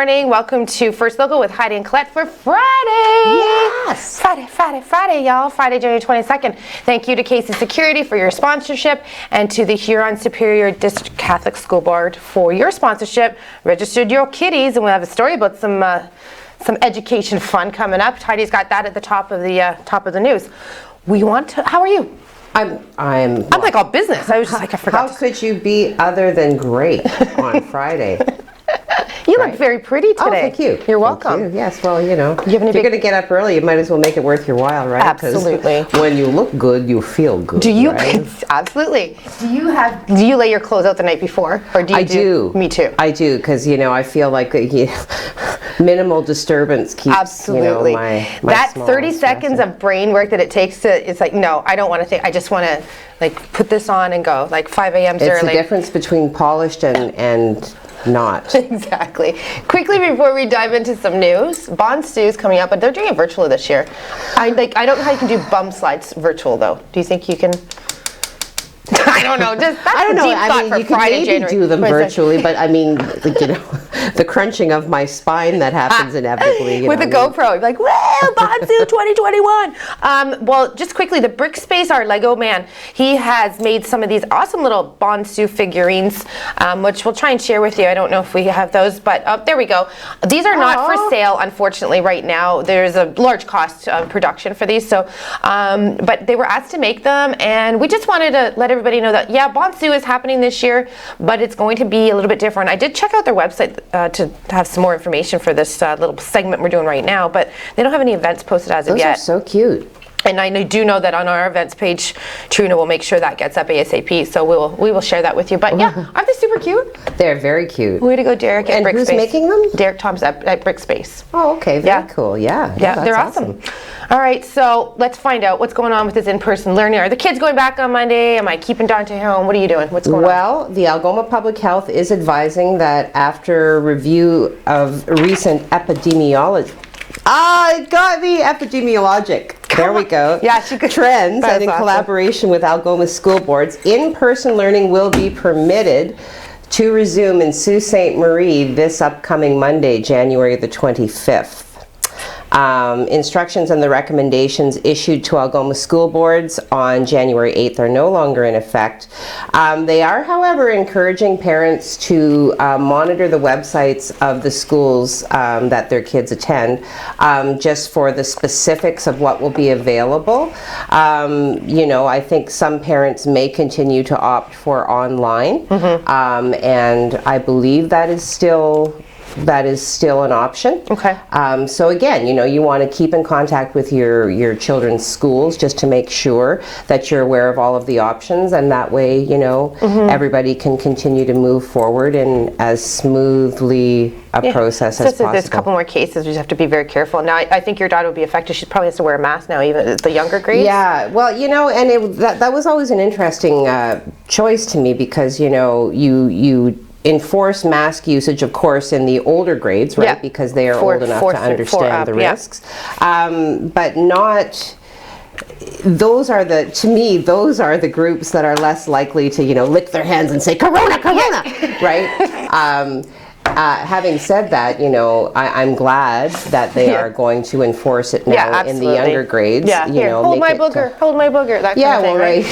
morning. Welcome to First Local with Heidi and Colette for Friday. Yes! Friday, y'all. Friday, January 22nd. Thank you to Casey Security for your sponsorship and to the Huron Superior District Catholic School Board for your sponsorship. Registered your kiddies, and we'll have a story about some education fun coming up. Heidi's got that at the top of the news. How are you? I'm like all business. I was just like, I forgot. How could you be other than great on Friday? You look very pretty today. Oh, thank you. You're welcome. Thank you. Yes, well, you know, if you're going to get up early, you might as well make it worth your while, right? Absolutely. 'Cause when you look good, you feel good. Do you? Right? Absolutely. Do you lay your clothes out the night before, or do you? I do. Me too. I do, because I feel like minimal disturbance keeps absolutely my that 30 seconds of brain work that it takes to. It's like, no, I don't want to think. I just want to put this on and go. Like 5 a.m. It's the difference between polished and not. Exactly. Quickly before we dive into some news, Bond Stew's coming up, but they're doing it virtual this year. I don't know how you can do bum slides virtual though. Do you think you can? I don't know. That's I don't know. Deep thought for you Friday, could maybe do them virtually, but I mean, the crunching of my spine that happens inevitably. With a GoPro, you're like, well, Bonsu 2021. Well, just quickly, the Brickspace, our Lego man, he has made some of these awesome little Bonsu figurines, which we'll try and share with you. I don't know if we have those, but there we go. These are not for sale, unfortunately, right now. There's a large cost of production for these, so but they were asked to make them, and we just wanted to let everybody know that, yeah, Bonsu is happening this year, but it's going to be a little bit different. I did check out their website to have some more information for this little segment we're doing right now, but they don't have any events posted as of yet. Those are so cute. And I do know that on our events page, Trina will make sure that gets up ASAP, so we will share that with you. But yeah, aren't they super cute? They're very cute. Way to go, Derek at Brickspace. And who's making them? Derek Thomas at Brickspace. Oh, okay, very cool. Yeah, they're awesome. All right, so let's find out what's going on with this in-person learning. Are the kids going back on Monday? Am I keeping Dante home? What are you doing? What's going on? Well, the Algoma Public Health is advising that after review of recent epidemiology, it got me epidemiologic. There we go. Yeah, she could. Trends, and in collaboration with Algoma school boards, in-person learning will be permitted to resume in Sault Ste. Marie this upcoming Monday, January the 25th. Instructions and the recommendations issued to Algoma school boards on January 8th are no longer in effect. They are, however, encouraging parents to monitor the websites of the schools that their kids attend, just for the specifics of what will be available. I think some parents may continue to opt for online, and I believe that is still an option. Okay. So again, you want to keep in contact with your children's schools just to make sure that you're aware of all of the options, and that way, everybody can continue to move forward in as smoothly a process as possible. There's a couple more cases. We just have to be very careful. Now, I think your daughter will be affected. She probably has to wear a mask now, even at the younger grades. Yeah. Well, and that was always an interesting choice to me, because, you enforce mask usage, of course, in the older grades, right? Because they are old enough to understand the risks. But not, to me, those are the groups that are less likely to, lick their hands and say, Corona, Corona, right? Having said that, I'm glad that they are going to enforce it now in the younger grades. Yeah, hold my booger, that kind of thing, right?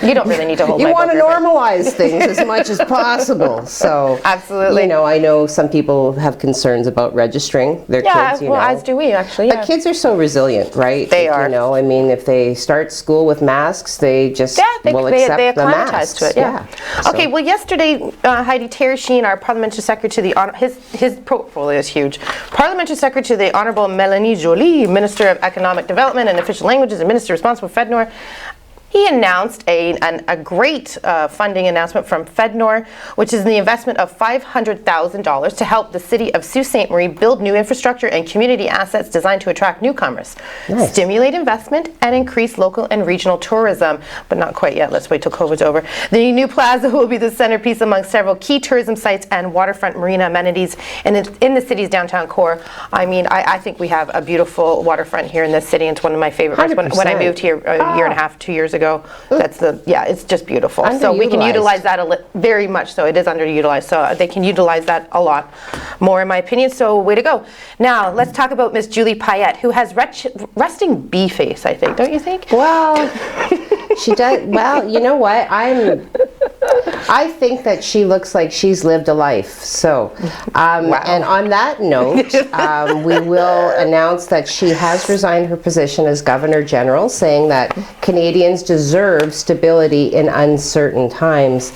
You don't really need to hold my booger. You want to normalize things as much as possible. So, absolutely. I know some people have concerns about registering their kids. Well, as do we, actually. But kids are so resilient, right? They are. If they start school with masks, they just will accept the masks. To it. Yeah. Okay. Well, yesterday, Heidi Teresheen, our parliamentary secretary to the his portfolio is huge. Parliamentary Secretary to the Honourable Melanie Joly, Minister of Economic Development and Official Languages and Minister responsible for FedNor, he announced a great funding announcement from FedNor, which is the investment of $500,000 to help the city of Sault Ste. Marie build new infrastructure and community assets designed to attract newcomers, stimulate investment, and increase local and regional tourism. But not quite yet. Let's wait till COVID's over. The new plaza will be the centerpiece among several key tourism sites and waterfront marina amenities in the city's downtown core. I mean, I think we have a beautiful waterfront here in this city, and it's one of my favorite parts. When I moved here a year and a half, 2 years ago, ago. That's it's just beautiful. So we can utilize that very much so. It is underutilized, so they can utilize that a lot more, in my opinion. So way to go. Now let's talk about Miss Julie Payette, who has resting bee face, I think. Don't you think? Well, she does. Well, you know what? I think that she looks like she's lived a life. So, and on that note, we will announce that she has resigned her position as Governor General, saying that Canadians deserve stability in uncertain times.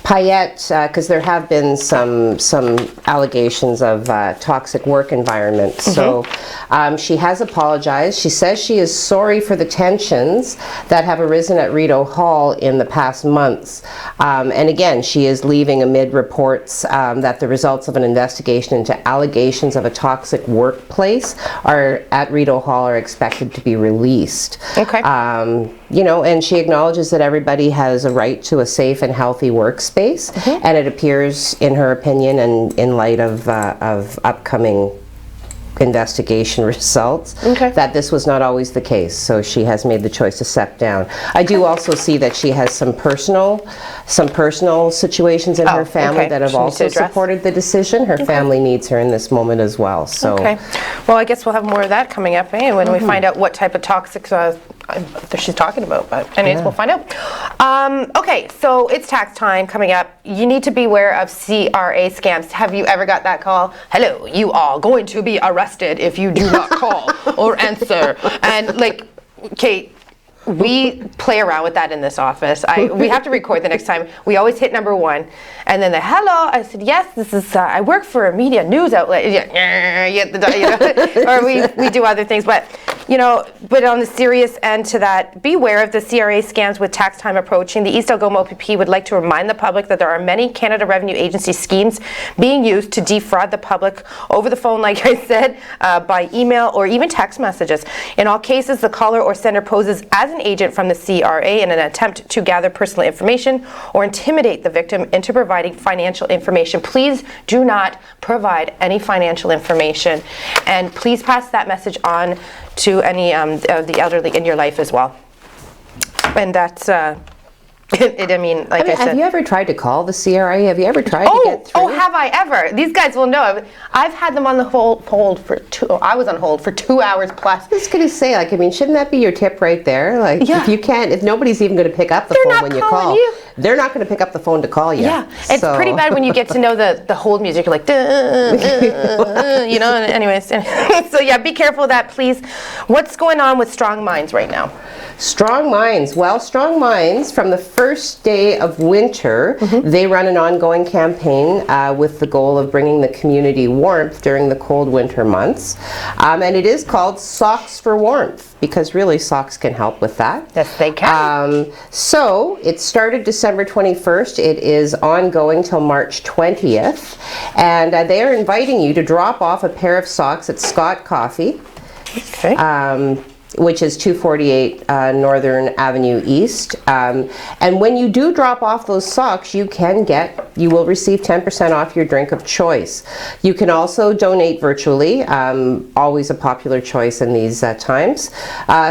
Payette, because there have been some allegations of toxic work environment. So she has apologized. She says she is sorry for the tensions that have arisen at Rideau Hall in the past months. And again, she is leaving amid reports that the results of an investigation into allegations of a toxic workplace at Rideau Hall are expected to be released. Okay. You know, and she acknowledges that everybody has a right to a safe and healthy workspace, and it appears, in her opinion, and in light of upcoming investigation results, that this was not always the case. So she has made the choice to step down. I do also see that she has some personal situations in her family that have also supported the decision. Her family needs her in this moment as well. So well, I guess we'll have more of that coming up when we find out what type of toxic she's talking about, but anyways, we'll find out. Okay, so it's tax time coming up. You need to beware of CRA scams. Have you ever got that call? Hello, you are going to be arrested if you do not call or answer. And like, Kate, we play around with that in this office. We have to record the next time. We always hit number 1, and then the hello. I said, yes, this is. I work for a media news outlet. Or we do other things, but but on the serious end to that, beware of the CRA scams with tax time approaching. The East Algoma OPP would like to remind the public that there are many Canada Revenue Agency schemes being used to defraud the public over the phone, like I said, by email or even text messages. In all cases, the caller or sender poses as an agent from the CRA in an attempt to gather personal information or intimidate the victim into providing financial information. Please do not provide any financial information, and please pass that message on to any of the elderly in your life as well. And that's I mean, I said, have you ever tried to call the CRA? Have you ever tried to get through? Oh, have I ever? These guys will know. I've had them on the hold for I was on hold for 2 hours plus. I was going to say, I mean, shouldn't that be your tip right there? Like, if nobody's even going to pick up the phone when you call, they're not going to pick up the phone to call you. Yeah, it's pretty bad when you get to know the hold music. You're like, anyways. So yeah, be careful of that, please. What's going on with Strong Minds right now? Strong Minds. Well, Strong Minds, from the first day of winter, they run an ongoing campaign with the goal of bringing the community warmth during the cold winter months. And it is called Socks for Warmth, because really socks can help with that. Yes, they can. So it started December 21st. It is ongoing till March 20th. And they are inviting you to drop off a pair of socks at Scott Coffee. Okay. Which is 248 Northern Avenue East. And when you do drop off those socks, you will receive 10% off your drink of choice. You can also donate virtually, always a popular choice in these times.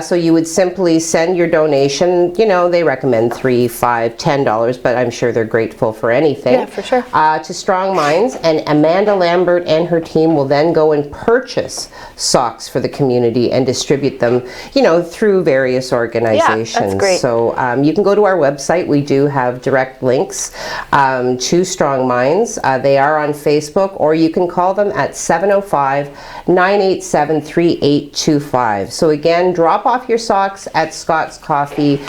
So you would simply send your donation. They recommend $3, $5, $10, but I'm sure they're grateful for anything. Yeah, for sure. To Strong Minds, and Amanda Lambert and her team will then go and purchase socks for the community and distribute them through various organizations. Yeah, that's great. So you can go to our website. We do have direct links to Strong Minds. They are on Facebook, or you can call them at 705-987-3825. So again, drop off your socks at Scott's Coffee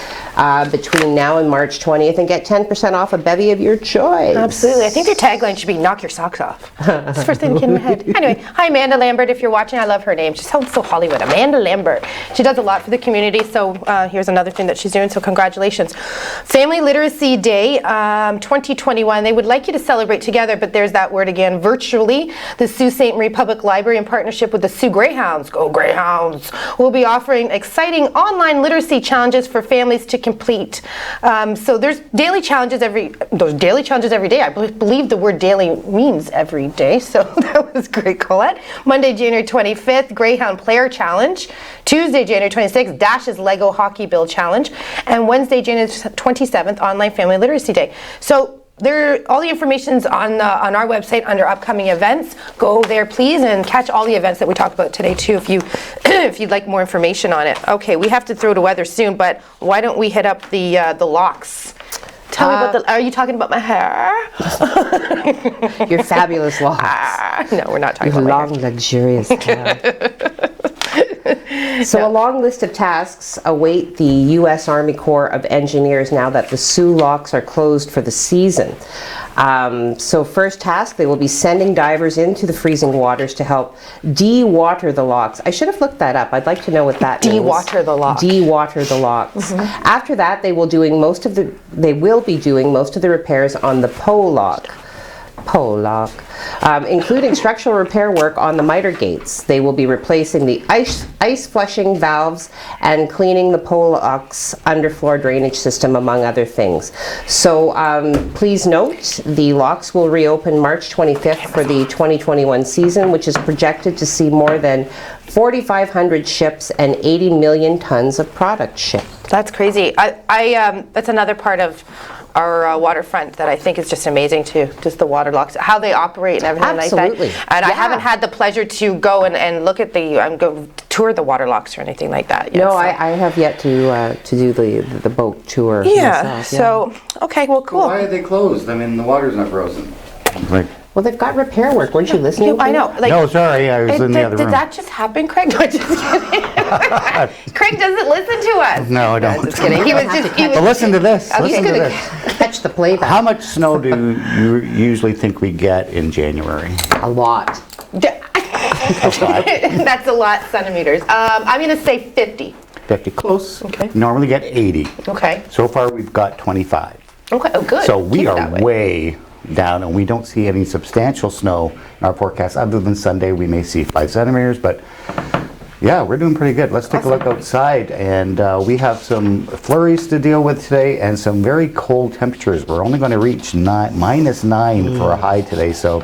between now and March 20th and get 10% off a bevy of your choice. Absolutely. I think their tagline should be "Knock your socks off." That's the first thing that came in my head. Anyway, hi Amanda Lambert. If you're watching, I love her name. She sounds so Hollywood. Amanda Lambert. She does a lot for the community, so here's another thing that she's doing, so congratulations. Family Literacy Day 2021, they would like you to celebrate together, but there's that word again, virtually. The Sault Ste. Marie Public Library, in partnership with the Sioux Greyhounds, go Greyhounds, will be offering exciting online literacy challenges for families to complete. So there's daily challenges every day. I believe the word daily means every day, so that was great, Colette. Monday, January 25th, Greyhound Player Challenge. Tuesday, January 26th, Dash's Lego Hockey Build Challenge. And Wednesday, January 27th, Online Family Literacy Day. So all the information's on our website under upcoming events. Go there, please, and catch all the events that we talked about today too, if you if you'd like more information on it. Okay, we have to throw to weather soon, but why don't we hit up the locks? Tell me about are you talking about my hair? Your fabulous locks. No, we're not talking about long, luxurious hair. So a long list of tasks await the U.S. Army Corps of Engineers now that the Sault locks are closed for the season. So first task, they will be sending divers into the freezing waters to help de-water the locks. I should have looked that up. I'd like to know what that means. De-water the locks. De-water the locks. After that, they will be doing most of the repairs on the pole lock, including structural repair work on the miter gates. They will be replacing the ice flushing valves and cleaning the pole lock's underfloor drainage system, among other things. So please note, the locks will reopen March 25th for the 2021 season, which is projected to see more than 4,500 ships and 80 million tons of product shipped. That's crazy. That's another part of our waterfront that I think is just amazing too, just the water locks, how they operate and everything Absolutely. like that. And I haven't had the pleasure to go and look at go tour the water locks or anything like that yet. No, so. I have yet to do the boat tour myself. So, okay, well, cool. Well, why are they closed? I mean, the water's not frozen. Like, well, they've got repair work. Weren't you listening? I know. Like, no, sorry, I was in the other room. Did that just happen, Craig? No, just kidding. Craig doesn't listen to us. No, I don't. Just kidding. He was But listen to this. Okay. Listen to this. Catch the playback. How much snow do you usually think we get in January? A lot. That's a lot, centimeters. I'm going to say 50. 50, close. Okay. Normally get 80. Okay. So far, we've got 25. Okay. Oh, good. So we Keep it are that way. way down, and we don't see any substantial snow in our forecast. Other than Sunday, we may see 5 centimeters, but yeah, we're doing pretty good. Let's take a look outside, and we have some flurries to deal with today and some very cold temperatures. We're only going to reach -9 for a high today, so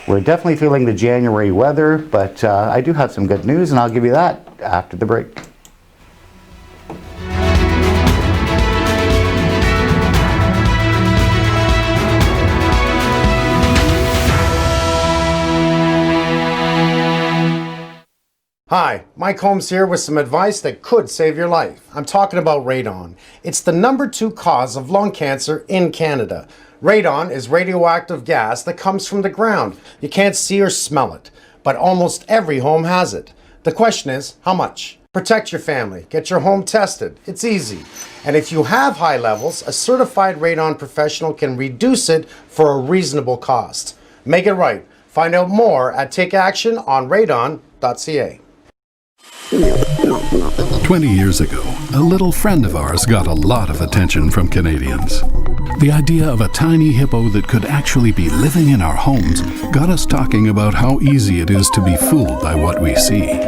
we're definitely feeling the January weather, but I do have some good news, and I'll give you that after the break. Hi, Mike Holmes here with some advice that could save your life. I'm talking about radon. It's the #2 cause of lung cancer in Canada. Radon is radioactive gas that comes from the ground. You can't see or smell it, but almost every home has it. The question is, how much? Protect your family. Get your home tested. It's easy. And if you have high levels, a certified radon professional can reduce it for a reasonable cost. Make it right. Find out more at takeactiononradon.ca. 20 years ago, a little friend of ours got a lot of attention from Canadians. The idea of a tiny hippo that could actually be living in our homes got us talking about how easy it is to be fooled by what we see.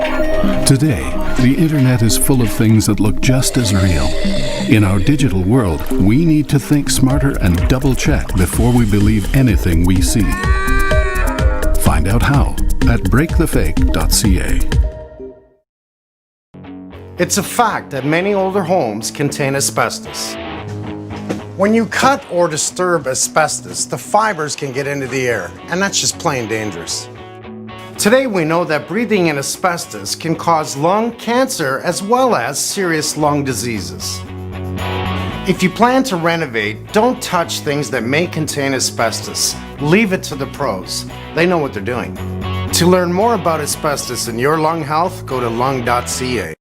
Today, the internet is full of things that look just as real. In our digital world, we need to think smarter and double-check before we believe anything we see. Find out how at breakthefake.ca. It's a fact that many older homes contain asbestos. When you cut or disturb asbestos, the fibers can get into the air, and that's just plain dangerous. Today we know that breathing in asbestos can cause lung cancer as well as serious lung diseases. If you plan to renovate, don't touch things that may contain asbestos. Leave it to the pros. They know what they're doing. To learn more about asbestos and your lung health, go to lung.ca.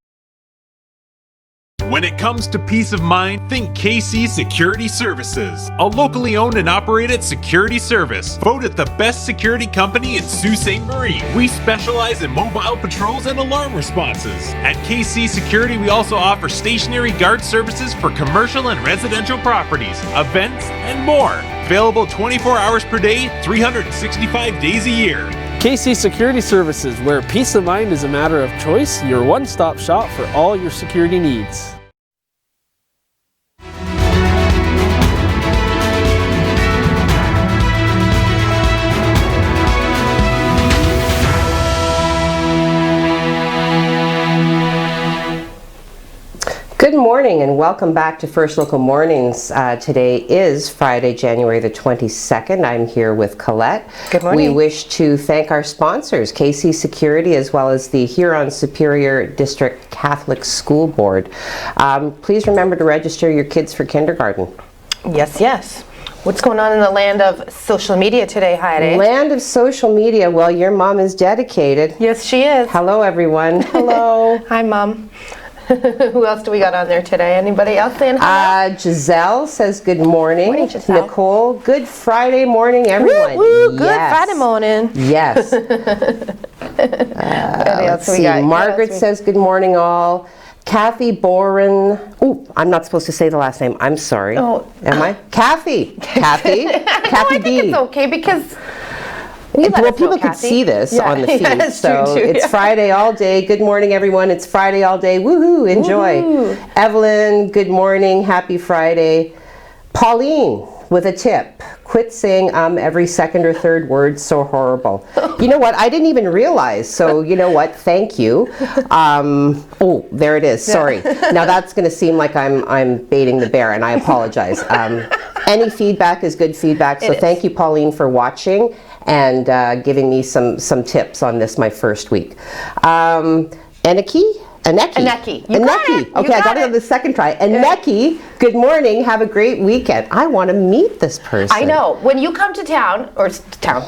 When it comes to peace of mind, think KC Security Services, a locally owned and operated security service. Voted the best security company in Sault Ste. Marie. We specialize in mobile patrols and alarm responses. At KC Security, we also offer stationary guard services for commercial and residential properties, events, and more. Available 24 hours per day, 365 days a year. KC Security Services, where peace of mind is a matter of choice, your one-stop shop for all your security needs. Good morning and welcome back to First Local Mornings. Today is Friday, January the 22nd. I'm here with Colette. Good morning. We wish to thank our sponsors, KC Security, as well as the Huron Superior District Catholic School Board. Please remember to register your kids for kindergarten. Yes, yes. What's going on in the land of social media today, Heidi? Land of social media. Well, your mom is dedicated. Yes, she is. Hello, everyone. Hello. Hi, Mom. Who else do we got on there today? Anybody else saying hello? Giselle says good morning. Morning, Giselle. Nicole, good Friday morning, everyone. Woo, woo, good Yes. Friday morning. Yes. Let's see. Margaret says good morning, all. Kathy Boren. Oh, I'm not supposed to say the last name. I'm sorry. Oh. Am I? Kathy. Kathy. No, Kathy I B. think it's okay because Well, people could see this on the feed. Yeah, that's so true too, it's yeah. Friday all day. Good morning, everyone. It's Friday all day. Woohoo! Enjoy. Woohoo. Evelyn, good morning. Happy Friday. Pauline with a tip. Quit saying every second or third word. So horrible. You know what? I didn't even realize. So you know what? Thank you. Oh, there it is. Sorry. Now that's going to seem like I'm baiting the bear, and I apologize. Any feedback is good feedback. So thank you, Pauline, for watching and giving me some tips on this my first week. Aneki? Aneki. You got it. Okay, I got it on the second try. Aneki, good morning. Have a great weekend. I want to meet this person. I know. When you come to town,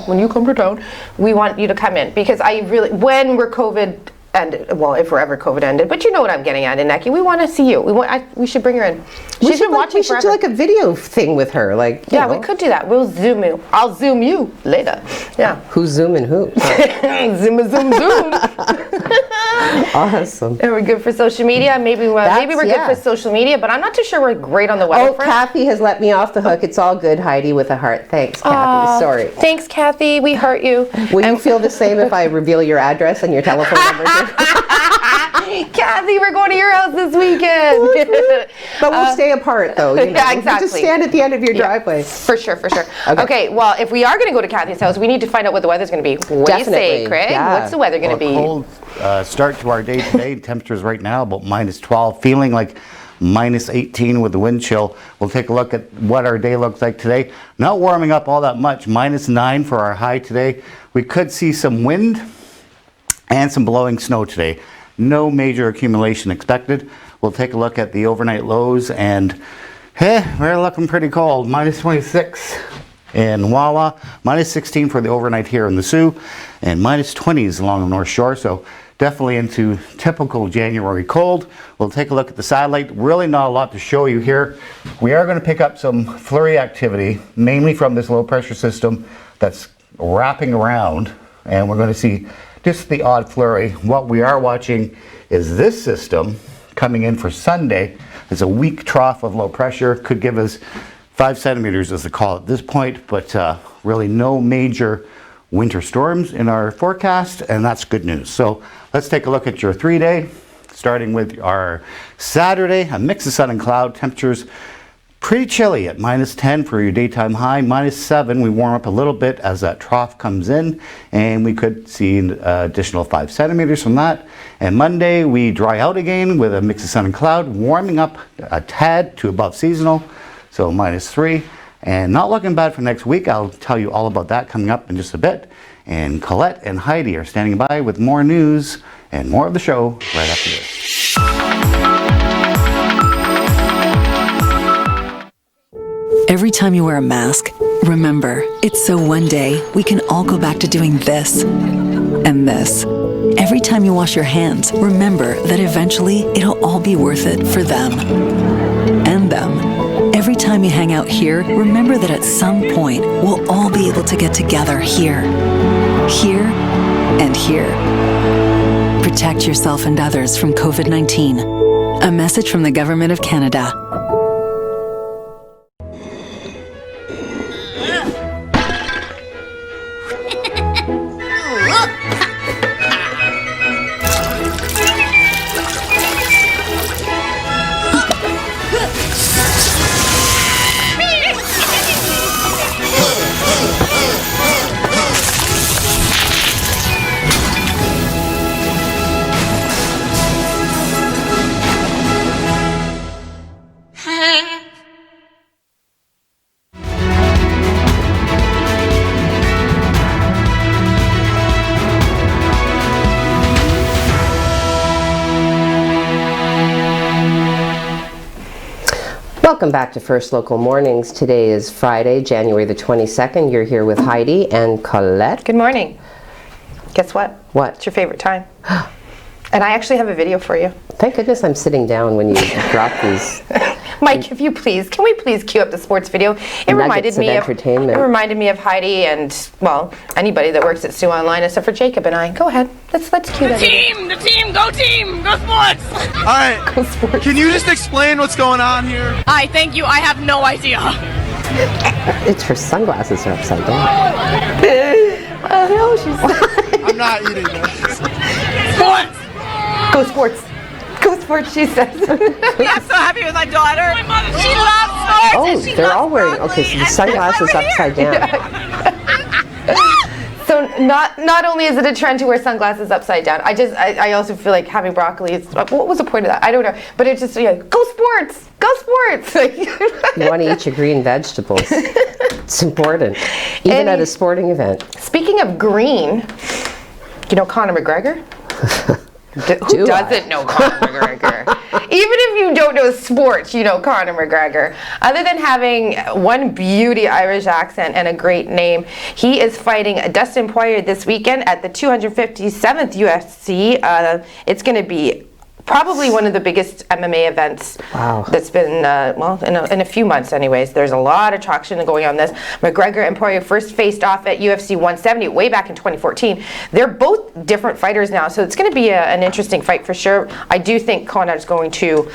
when you come to town, we want you to come in because when we're COVID ended, well, if we're ever COVID ended, but you know what I'm getting at, Ineki. We want to see you. We should bring her in. She's been watching We should do forever. like a video thing with her. Like, you know. We could do that. We'll Zoom you. I'll Zoom you later. Yeah. Who's zooming who? Zoom. Awesome. And we're good for social media. Maybe we're good for social media, but I'm not too sure we're great on the weather front. Kathy has let me off the hook. It's all good, Heidi, with a heart. Thanks, Kathy. Sorry. Thanks, Kathy. We hurt you. Will you feel the same if I reveal your address and your telephone number? Kathy, we're going to your house this weekend. But we'll stay apart, though. You know? Yeah, exactly. We'll just stand at the end of your driveway. For sure. Okay, well, if we are going to go to Kathy's house, we need to find out what the weather's going to be. What do you say, Craig? Yeah. What's the weather going to be? Cold start to our day today. Temperatures right now about -12, feeling like -18 with the wind chill. We'll take a look at what our day looks like today. Not warming up all that much. -9 for our high today. We could see some wind and some blowing snow today. No major accumulation expected. We'll take a look at the overnight lows and we're looking pretty cold. -26 in Wawa, -16 for the overnight here in the Sault, and -20s along the North Shore. So definitely into typical January cold. We'll take a look at the satellite. Really not a lot to show you here. We are going to pick up some flurry activity, mainly from this low pressure system that's wrapping around, and we're going to see just the odd flurry. What we are watching is this system coming in for Sunday. It's a weak trough of low pressure. Could give us 5 centimeters as they call it at this point, but really no major winter storms in our forecast, and that's good news. So let's take a look at your 3-day, starting with our Saturday, a mix of sun and cloud. Temperatures pretty chilly at -10 for your daytime high, -7. We warm up a little bit as that trough comes in, and we could see an additional 5 centimeters from that. And Monday we dry out again with a mix of sun and cloud, warming up a tad to above seasonal, so -3. And not looking bad for next week. I'll tell you all about that coming up in just a bit. And Colette and Heidi are standing by with more news and more of the show right after this. Every time you wear a mask, remember, it's so one day we can all go back to doing this and this. Every time you wash your hands, remember that eventually it'll all be worth it for them and them. Every time you hang out here, remember that at some point we'll all be able to get together here, and here. Protect yourself and others from COVID-19. A message from the Government of Canada. Welcome back to First Local Mornings. Today is Friday, January the 22nd. You're here with Heidi and Colette. Good morning. Guess what? What? It's your favorite time. And I actually have a video for you. Thank goodness I'm sitting down when you drop these. Mike, if you please, can we please cue up the sports video? It reminded me of Heidi and, well, anybody that works at Sioux Online except for Jacob and I. Go ahead. Let's cue that video. The team, go sports! All right, Go sports. can you just explain what's going on here? Hi, thank you, I have no idea. It's her sunglasses are upside down. No, she's... I'm not eating this. Sports! Go sports. Go sports, she says. I'm so happy with my daughter. My mother, she loves sports. Oh, and she they're loves all wearing, broccoli, okay, so the and sunglasses that's why we're upside here. down. So not only is it a trend to wear sunglasses upside down, I also feel like having broccoli is, what was the point of that? I don't know. But it's just, go sports! Go sports! You want to eat your green vegetables. It's important. Even at a sporting event. Speaking of green, you know Conor McGregor? Who doesn't know Conor McGregor? Even if you don't know sports, you know Conor McGregor. Other than having one beauty Irish accent and a great name, he is fighting Dustin Poirier this weekend at the 257th UFC. It's going to be probably one of the biggest MMA events that's been, in a few months anyways. There's a lot of traction going on this. McGregor and Poirier first faced off at UFC 170 way back in 2014. They're both different fighters now, so it's going to be an interesting fight for sure. I do think Conor's going to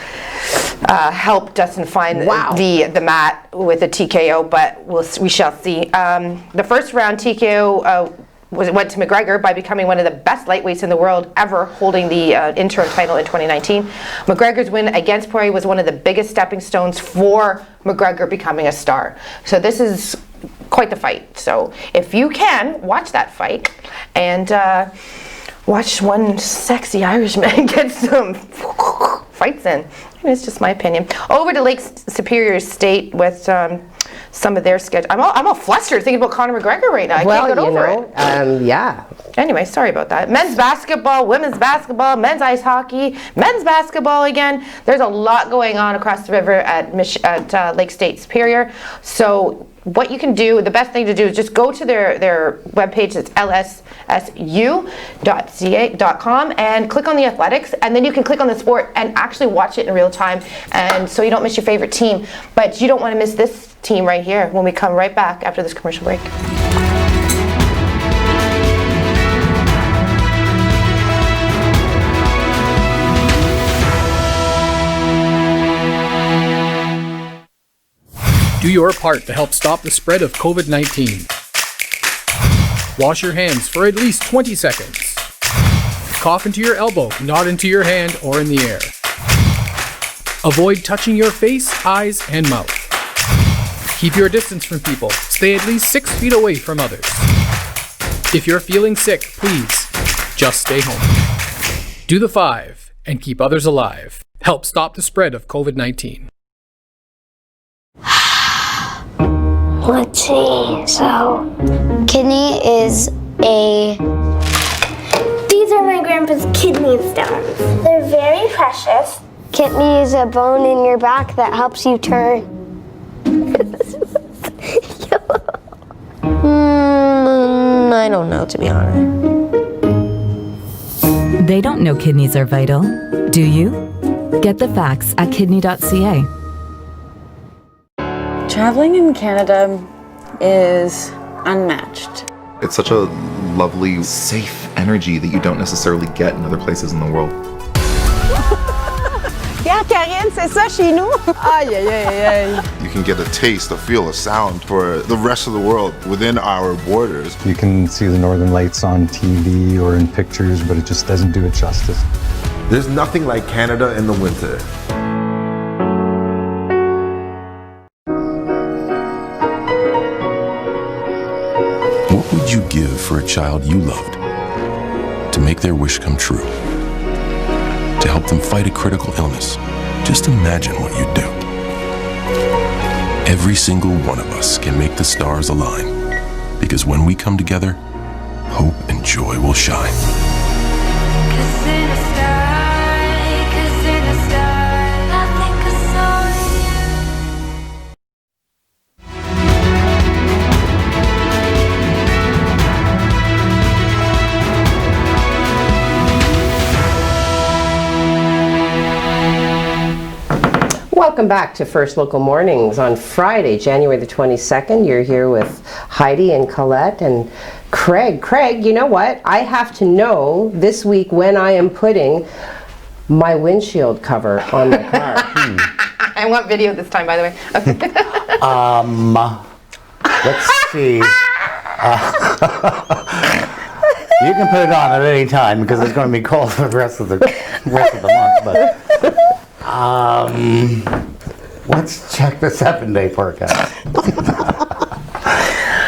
help Dustin find the mat with a TKO, but we shall see. The first round TKO went to McGregor by becoming one of the best lightweights in the world ever, holding the interim title in 2019. McGregor's win against Poirier was one of the biggest stepping stones for McGregor becoming a star. So this is quite the fight. So if you can, watch that fight and watch one sexy Irishman get some fights in. It's just my opinion. Over to Lake Superior State with some of their schedule. I'm all flustered thinking about Conor McGregor right now. I can't get over it. Yeah. Anyway, sorry about that. Men's basketball, women's basketball, men's ice hockey, men's basketball again. There's a lot going on across the river at Lake State Superior. So what you can do, the best thing to do is just go to their webpage. It's lssu.ca.com and click on the athletics, and then you can click on the sport and actually watch it in real time, and so you don't miss your favorite team. But you don't want to miss this team right here when we come right back after this commercial break. Do your part to help stop the spread of COVID-19. Wash your hands for at least 20 seconds. Cough into your elbow, not into your hand or in the air. Avoid touching your face, eyes, and mouth. Keep your distance from people. Stay at least 6 feet away from others. If you're feeling sick, please just stay home. Do the 5 and keep others alive. Help stop the spread of COVID-19. Let's see, so kidney is these are my grandpa's kidney stones. They're very precious. Kidney is a bone in your back that helps you turn. I don't know, to be honest. They don't know kidneys are vital, do you? Get the facts at kidney.ca. Traveling in Canada is unmatched. It's such a lovely, safe energy that you don't necessarily get in other places in the world. Yeah, Karine, c'est ça chez nous. Aïe, aïe, aïe, aïe. You can get a taste, a feel, a sound for the rest of the world within our borders. You can see the Northern Lights on TV or in pictures, but it just doesn't do it justice. There's nothing like Canada in the winter. What would you give for a child you loved to make their wish come true? To help them fight a critical illness? Just imagine what you'd do. Every single one of us can make the stars align, because when we come together, hope and joy will shine. welcome back to First Local Mornings on Friday, January the 22nd. You're here with Heidi and Colette and Craig. Craig, you know what? I have to know this week when I am putting my windshield cover on my car. I want video this time, by the way. Let's see. You can put it on at any time because it's going to be cold for the rest of the month. But let's check the 7-day forecast.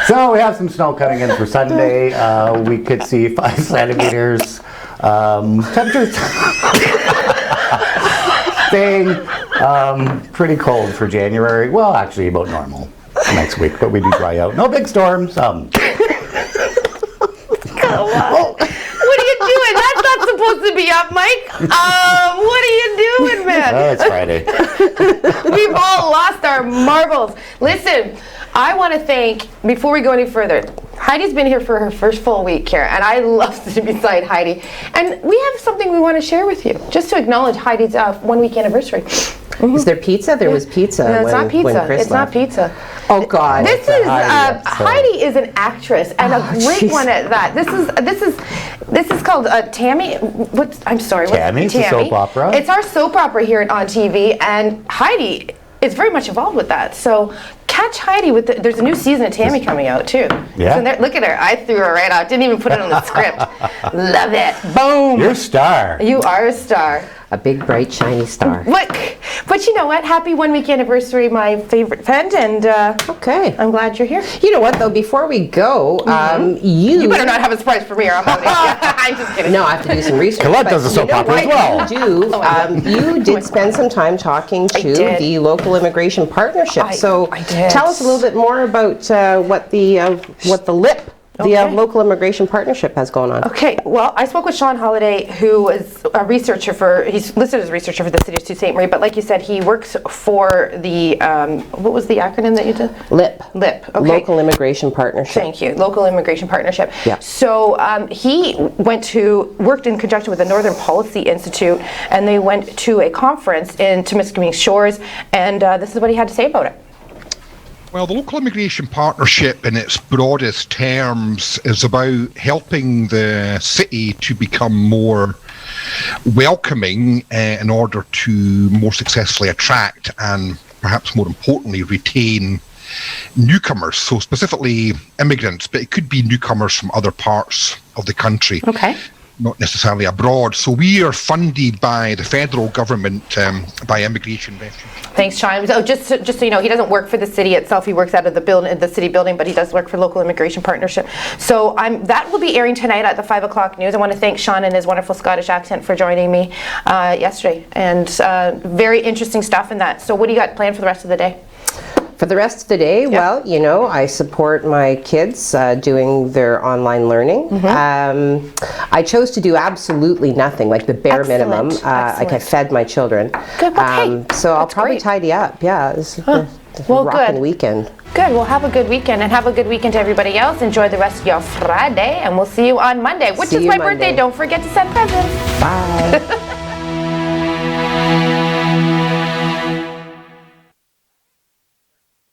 So we have some snow coming in for Sunday. We could see 5 centimeters. Temperatures staying pretty cold for January. Well, actually about normal next week, but we do dry out. No big storms. What are you doing? That's not supposed to be up, Mike. What are you doing, man? Oh, it's Friday. We've all lost our marbles. Listen, I want to thank, before we go any further, Heidi's been here for her first full week here, and I love to be beside Heidi. And we have something we want to share with you, just to acknowledge Heidi's 1-week anniversry. Is there pizza? There was pizza. No, it's not pizza. When Chris It's left. not pizza. Oh God! This is Heidi is an actress and a great one at that. This is called Tammy. I'm sorry. Tammy. It's a soap opera. It's our soap opera here on TV, and Heidi is very much involved with that. So catch Heidi with there's a new season of Tammy coming out too. Yeah. So look at her. I threw her right out. Didn't even put it on the script. Love it. Boom. You're a star. You are a star. A big, bright, shiny star. But you know what? Happy 1-week anniversary, my favorite friend, and okay, I'm glad you're here. You know what, though? Before we go, you better not have a surprise for me, or I'm out. I'm just kidding. No, I have to do some research. Colette does a soap opera as well. You did spend some time talking to the local immigration partnership. So tell us a little bit more about what the LIP. The local immigration partnership has going on. Okay, well, I spoke with Sean Holliday, who is a researcher he's listed as a researcher for the city of Sault Ste. Marie, but like you said, he works for the, what was the acronym that you did? LIP. LIP, okay. Local Immigration Partnership. Thank you, Local Immigration Partnership. Yeah. So he worked in conjunction with the Northern Policy Institute, and they went to a conference in Temiskaming Shores, and this is what he had to say about it. Well, the Local Immigration Partnership, in its broadest terms, is about helping the city to become more welcoming in order to more successfully attract and, perhaps more importantly, retain newcomers. So specifically immigrants, but it could be newcomers from other parts of the country. Okay. Not necessarily abroad. So we are funded by the federal government by immigration refugees. Thanks, Sean. So just so you know, he doesn't work for the city itself. He works out of the city building, but he does work for Local Immigration Partnership. So that will be airing tonight at the 5 o'clock news. I want to thank Sean and his wonderful Scottish accent for joining me yesterday. And very interesting stuff in that. So what do you got planned for the rest of the day? For the rest of the day, well, you know, I support my kids doing their online learning. I chose to do absolutely nothing, like the bare minimum. Like I fed my children. Good. So I'll probably tidy up. Yeah, this is a rockin' weekend. Good. Well, have a good weekend, and have a good weekend to everybody else. Enjoy the rest of your Friday, and we'll see you on Monday, which is my birthday. Don't forget to send presents. Bye.